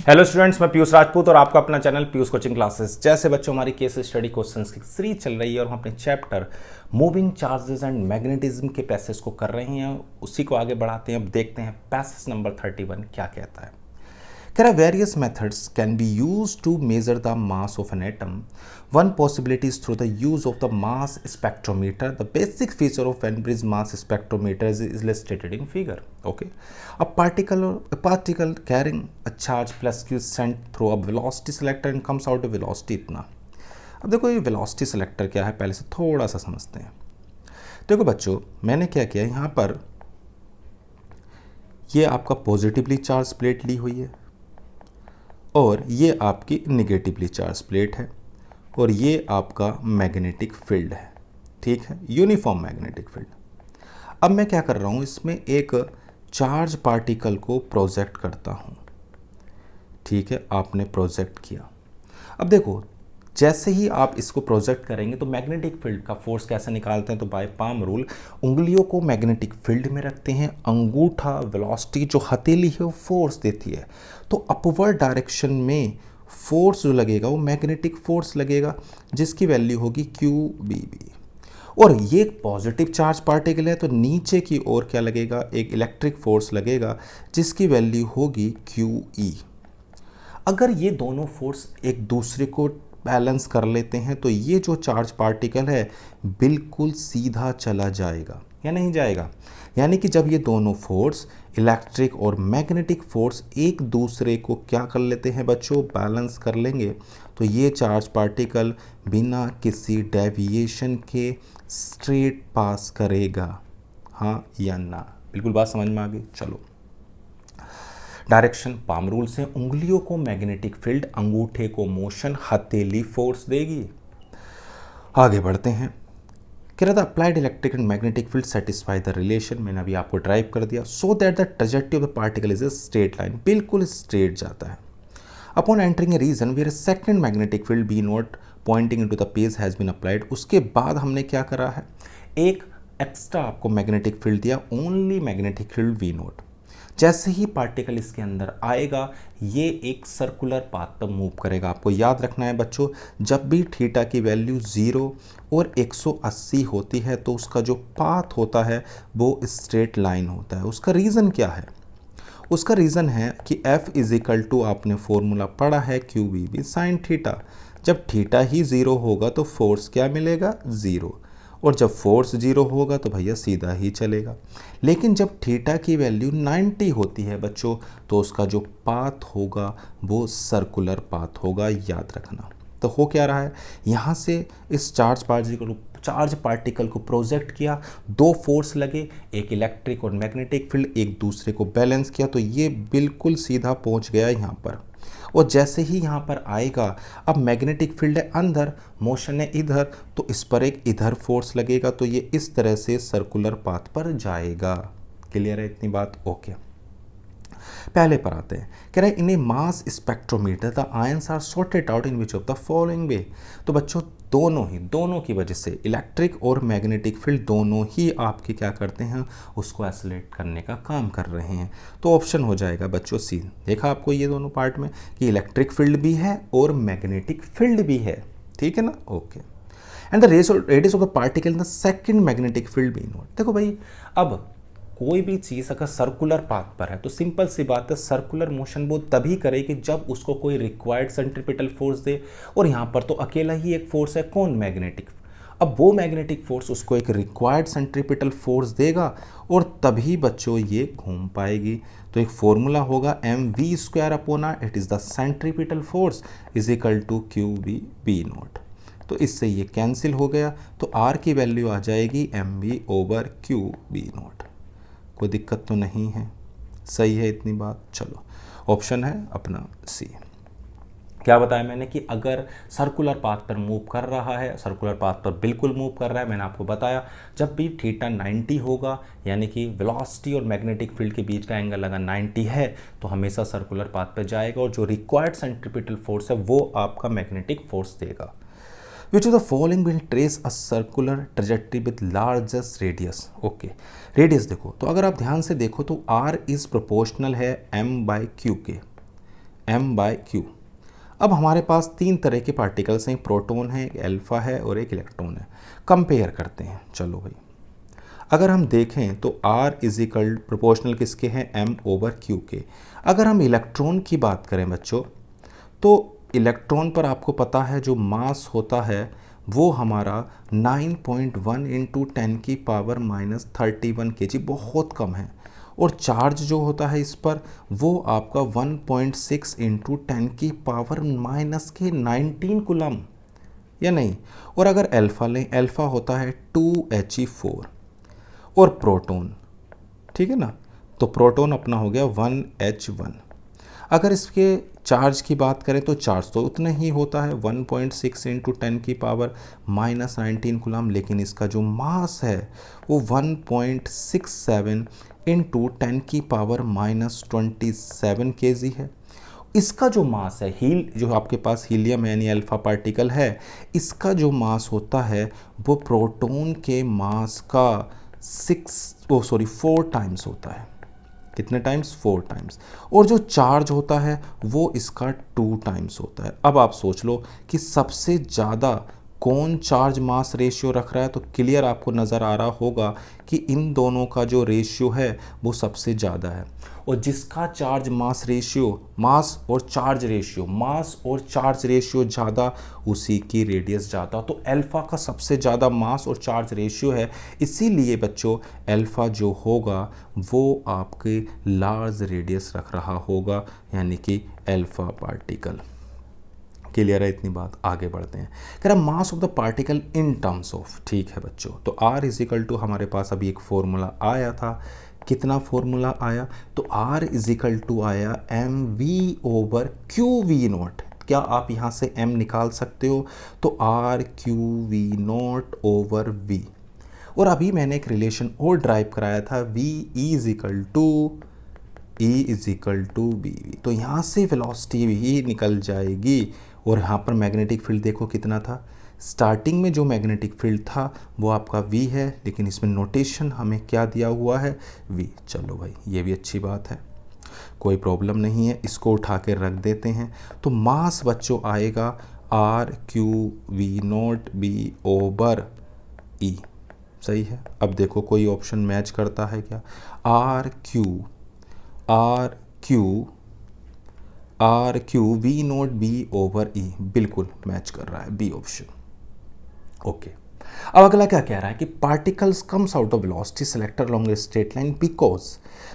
Hello students, मैं पीयूष राजपूत और आपका अपना चैनल पीयूष कोचिंग क्लासेस। जैसे बच्चों हमारी केस स्टडी क्वेश्चंस की सीरीज चल रही है और हम अपने chapter moving charges and magnetism के पैसेज को कर रहे हैं, उसी को आगे बढ़ाते हैं। अब देखते हैं पैसेज नंबर 31 क्या कहता है। कह रहा है various methods can be use to measure the mass of an atom. One possibility is through the use of the mass spectrometer. The basic feature of Wenberg's mass spectrometer is illustrated in figure. Okay, a particle carrying a charge plus q is sent through a velocity selector and comes out a velocity इतना. अब देखो ये velocity selector क्या है, पहले से थोड़ा सा समझते हैं. देखो बच्चों, मैंने क्या किया यहाँ पर, ये आपका पॉजिटिवली चार्ज प्लेट ली हुई है और ये आपकी निगेटिवली चार्ज प्लेट है और ये आपका मैग्नेटिक फील्ड है. ठीक है, यूनिफॉर्म मैग्नेटिक फील्ड. अब मैं क्या कर रहा हूँ, इसमें एक चार्ज पार्टिकल को प्रोजेक्ट करता हूँ. ठीक है, आपने प्रोजेक्ट किया. अब देखो, जैसे ही आप इसको प्रोजेक्ट करेंगे तो मैग्नेटिक फील्ड का फोर्स कैसे निकालते हैं, तो बाय पाम रूल उंगलियों को मैग्नेटिक फील्ड में रखते हैं, अंगूठा वेलोसिटी जो हथेली है वो फोर्स देती है, तो अपवर्ड डायरेक्शन में फोर्स जो लगेगा वो मैग्नेटिक फोर्स लगेगा जिसकी वैल्यू होगी क्यू बी बी. और ये एक पॉजिटिव चार्ज पार्टिकल है तो नीचे की ओर क्या लगेगा, एक इलेक्ट्रिक फोर्स लगेगा जिसकी वैल्यू होगी क्यू ई. अगर ये दोनों फोर्स एक दूसरे को बैलेंस कर लेते हैं तो ये जो चार्ज पार्टिकल है बिल्कुल सीधा चला जाएगा या नहीं जाएगा. यानी कि जब ये दोनों फोर्स इलेक्ट्रिक और मैग्नेटिक फोर्स एक दूसरे को क्या कर लेते हैं बच्चों, बैलेंस कर लेंगे, तो ये चार्ज पार्टिकल बिना किसी डेविएशन के स्ट्रेट पास करेगा. हाँ या ना, बिल्कुल बात समझ में आ गई. चलो, डायरेक्शन पाम रूल से उंगलियों को मैग्नेटिक फील्ड, अंगूठे को मोशन, हथेली फोर्स देगी. आगे बढ़ते हैं. कह रहा था applied electric and magnetic field satisfy the relation. मैंने अभी आपको ड्राइव कर दिया. So that the trajectory of the particle is a straight line, बिल्कुल स्ट्रेट जाता है. Upon entering a region where second magnetic field B naught pointing into the page has been applied. उसके बाद हमने क्या करा है, एक एक्स्ट्रा आपको मैग्नेटिक फील्ड दिया, only magnetic field B naught. जैसे ही पार्टिकल इसके अंदर आएगा ये एक सर्कुलर पाथ पर मूव करेगा. आपको याद रखना है बच्चों, जब भी थीटा की वैल्यू 0 और 180 होती है तो उसका जो पाथ होता है वो स्ट्रेट लाइन होता है. उसका रीज़न क्या है, उसका रीज़न है कि F इज इक्वल टू, आपने फॉर्मूला पढ़ा है, Q B B sine theta. जब थीटा ही 0 होगा तो फोर्स क्या मिलेगा, 0, और जब फोर्स 0 होगा तो भैया सीधा ही चलेगा. लेकिन जब थीटा की वैल्यू 90 होती है बच्चों तो उसका जो पाथ होगा वो सर्कुलर पाथ होगा, याद रखना. तो हो क्या रहा है, यहाँ से इस चार्ज पार्टिकल को प्रोजेक्ट किया, दो फोर्स लगे, एक इलेक्ट्रिक और मैग्नेटिक फील्ड, एक दूसरे को बैलेंस किया तो ये बिल्कुल सीधा पहुँच गया यहाँ पर. और जैसे ही यहाँ पर आएगा, अब मैग्नेटिक फील्ड है अंदर, मोशन है इधर, तो इस पर एक इधर फोर्स लगेगा तो ये इस तरह से सर्कुलर पाथ पर जाएगा. क्लियर है इतनी बात? ओके. पहले पर आते हैं. कह रहे हैं in a mass spectrometer the ions are sorted out in which of the following way. तो बच्चों दोनों की वजह से इलेक्ट्रिक और मैग्नेटिक फील्ड दोनों ही आपके क्या करते हैं, उसको आइसोलेट करने का काम कर रहे हैं. तो ऑप्शन हो जाएगा बच्चों सी. देखा आपको ये दोनों पार्ट में कि इलेक्ट्रिक फील्ड भी है और मैग्नेटिक फील्ड भी है. ठीक है ना? Okay. And the radius of the particle in the second magnetic field B naught. देखो भाई, अब कोई भी चीज़ अगर सर्कुलर पाथ पर है तो सिंपल सी बात है, सर्कुलर मोशन वो तभी करेगी जब उसको कोई रिक्वायर्ड सेंट्रीपिटल फोर्स दे. और यहाँ पर तो अकेला ही एक फोर्स है, कौन, मैग्नेटिक. अब वो मैग्नेटिक फोर्स उसको एक रिक्वायर्ड सेंट्रीपिटल फोर्स देगा और तभी बच्चों ये घूम पाएगी. तो एक फॉर्मूला होगा mv² upon r, it is the centripetal force, is equal to Q B B naught. तो इससे ये कैंसिल हो गया तो r की वैल्यू आ जाएगी mv over Q B naught. कोई दिक्कत तो नहीं है, सही है इतनी बात. चलो, ऑप्शन है अपना सी. क्या बताया मैंने कि अगर सर्कुलर पाथ पर मूव कर रहा है, सर्कुलर पाथ पर बिल्कुल मूव कर रहा है, मैंने आपको बताया जब भी थीटा 90 होगा यानी कि वेलोसिटी और मैग्नेटिक फील्ड के बीच का एंगल अगर 90 है तो हमेशा सर्कुलर पाथ पर जाएगा और जो रिक्वायर्ड सेंट्रीपिटल फोर्स है वो आपका मैग्नेटिक फोर्स देगा. Which of the following will trace a circular trajectory with largest radius? Okay, radius देखो तो अगर आप ध्यान से देखो तो r इज प्रोपोर्शनल है m बाई क्यू के. m/q। अब हमारे पास तीन तरह के पार्टिकल्स हैं, प्रोटॉन है, एक अल्फा है और एक इलेक्ट्रॉन है। कंपेयर करते हैं, चलो भाई। अगर हम देखें तो R इज इक्वल प्रोपोर्शनल किसके हैं, m/q के। अगर हम इलेक्ट्रॉन की बात करें बच्चों, तो इलेक्ट्रॉन पर आपको पता है जो मास होता है वो हमारा 9.1 इंटू 10⁻³ kg, बहुत कम है। और चार्ज जो होता है इस पर वो आपका 1.6 इंटू 10⁻⁻19 कूलम, या नहीं। और अगर अल्फ़ा लें, अल्फ़ा होता है 2He4। और प्रोटॉन, ठीक है ना, तो प्रोटॉन अपना हो गया 1H1। अगर इसके चार्ज की बात करें तो चार्ज तो उतना ही होता है 1.6 इंटू 10⁻⁻19 कूलम, लेकिन इसका जो मास है वो 1.67 इंटू 10⁻⁻27 kg है। इसका जो मास है जो आपके पास हीलियम यानी अल्फा पार्टिकल है, इसका जो मास होता है वो प्रोटॉन के मास का 4 टाइम्स होता है। कितने टाइम्स, 4 टाइम्स। और जो चार्ज होता है वो इसका 2 टाइम्स होता है। अब आप सोच लो कि सबसे ज़्यादा कौन चार्ज मास रेशियो रख रहा है, तो क्लियर आपको नज़र आ रहा होगा कि इन दोनों का जो रेशियो है वो सबसे ज़्यादा है। और जिसका चार्ज मास और चार्ज रेशियो ज़्यादा, उसी की रेडियस ज़्यादा। तो अल्फ़ा का सबसे ज़्यादा मास और चार्ज रेशियो है, इसीलिए बच्चों अल्फ़ा जो होगा वो आपके लार्ज रेडियस रख रहा होगा, यानी कि अल्फ़ा पार्टिकल। क्लियर है इतनी बात, आगे बढ़ते हैं। कह रहा mass of the particle in terms of, ठीक है बच्चों। तो R इज इक्वल टू हमारे पास अभी एक फॉर्मूला आया था, कितना फॉर्मूला आया, तो R इज इक्वल टू आया mv/qv0। क्या आप यहाँ से m निकाल सकते हो, तो R/qv0/v। और अभी मैंने एक रिलेशन और ड्राइव कराया था, v is equal to bv। तो यहाँ से वेलोसिटी भी निकल जाएगी। और यहाँ पर मैग्नेटिक फील्ड देखो कितना था, स्टार्टिंग में जो मैग्नेटिक फील्ड था वो आपका v है, लेकिन इसमें नोटेशन हमें क्या दिया हुआ है, v। चलो भाई ये भी अच्छी बात है, कोई प्रॉब्लम नहीं है, इसको उठा के रख देते हैं। तो मास बच्चों आएगा R/qv0b/e। सही है। अब देखो कोई ऑप्शन मैच करता है क्या, R/qv0b/e, बिल्कुल मैच कर रहा है, बी ऑप्शन। ओके। अब अगला क्या कह रहा है कि particles comes out of velocity selector along A straight line because.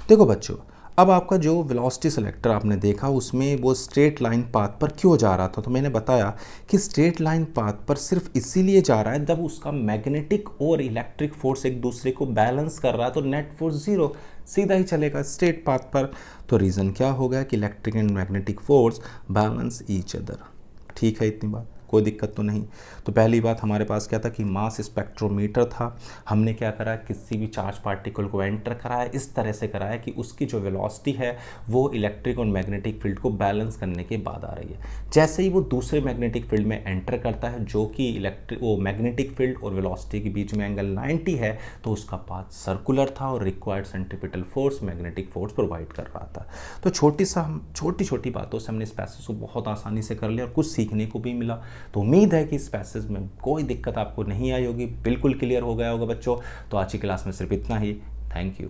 देखो बच्चों, अब आपका जो वेलोसिटी सेलेक्टर आपने देखा उसमें वो स्ट्रेट लाइन पाथ पर क्यों जा रहा था, तो मैंने बताया कि स्ट्रेट लाइन पाथ पर सिर्फ इसीलिए जा रहा है जब उसका मैग्नेटिक और इलेक्ट्रिक फोर्स एक दूसरे को बैलेंस कर रहा है, तो नेट फोर्स 0, सीधा ही चलेगा स्ट्रेट पाथ पर। तो रीज़न क्या हो गया कि electric and magnetic force balance each other. ठीक है इतनी बात, कोई दिक्कत तो नहीं। तो पहली बात हमारे पास क्या था कि मास स्पेक्ट्रोमीटर था, हमने क्या करा, किसी भी चार्ज पार्टिकल को एंटर कराया, इस तरह से कराया कि उसकी जो वेलोसिटी है वो इलेक्ट्रिक और मैग्नेटिक फील्ड को बैलेंस करने के बाद आ रही है। जैसे ही वो दूसरे मैग्नेटिक फील्ड में एंटर करता है जो कि वो मैग्नेटिक फील्ड और वेलोसिटी के बीच में एंगल 90 है, तो उसका पाथ सर्कुलर था और required centripetal force magnetic force provide कर रहा था। तो छोटी छोटी बातों से हमने इस पैसेज को बहुत आसानी से कर लिया और कुछ सीखने को भी मिला। तो उम्मीद है कि इस पैसेज में कोई दिक्कत आपको नहीं आई होगी, बिल्कुल क्लियर हो गया होगा बच्चों। तो आज की क्लास में सिर्फ इतना ही। Thank you.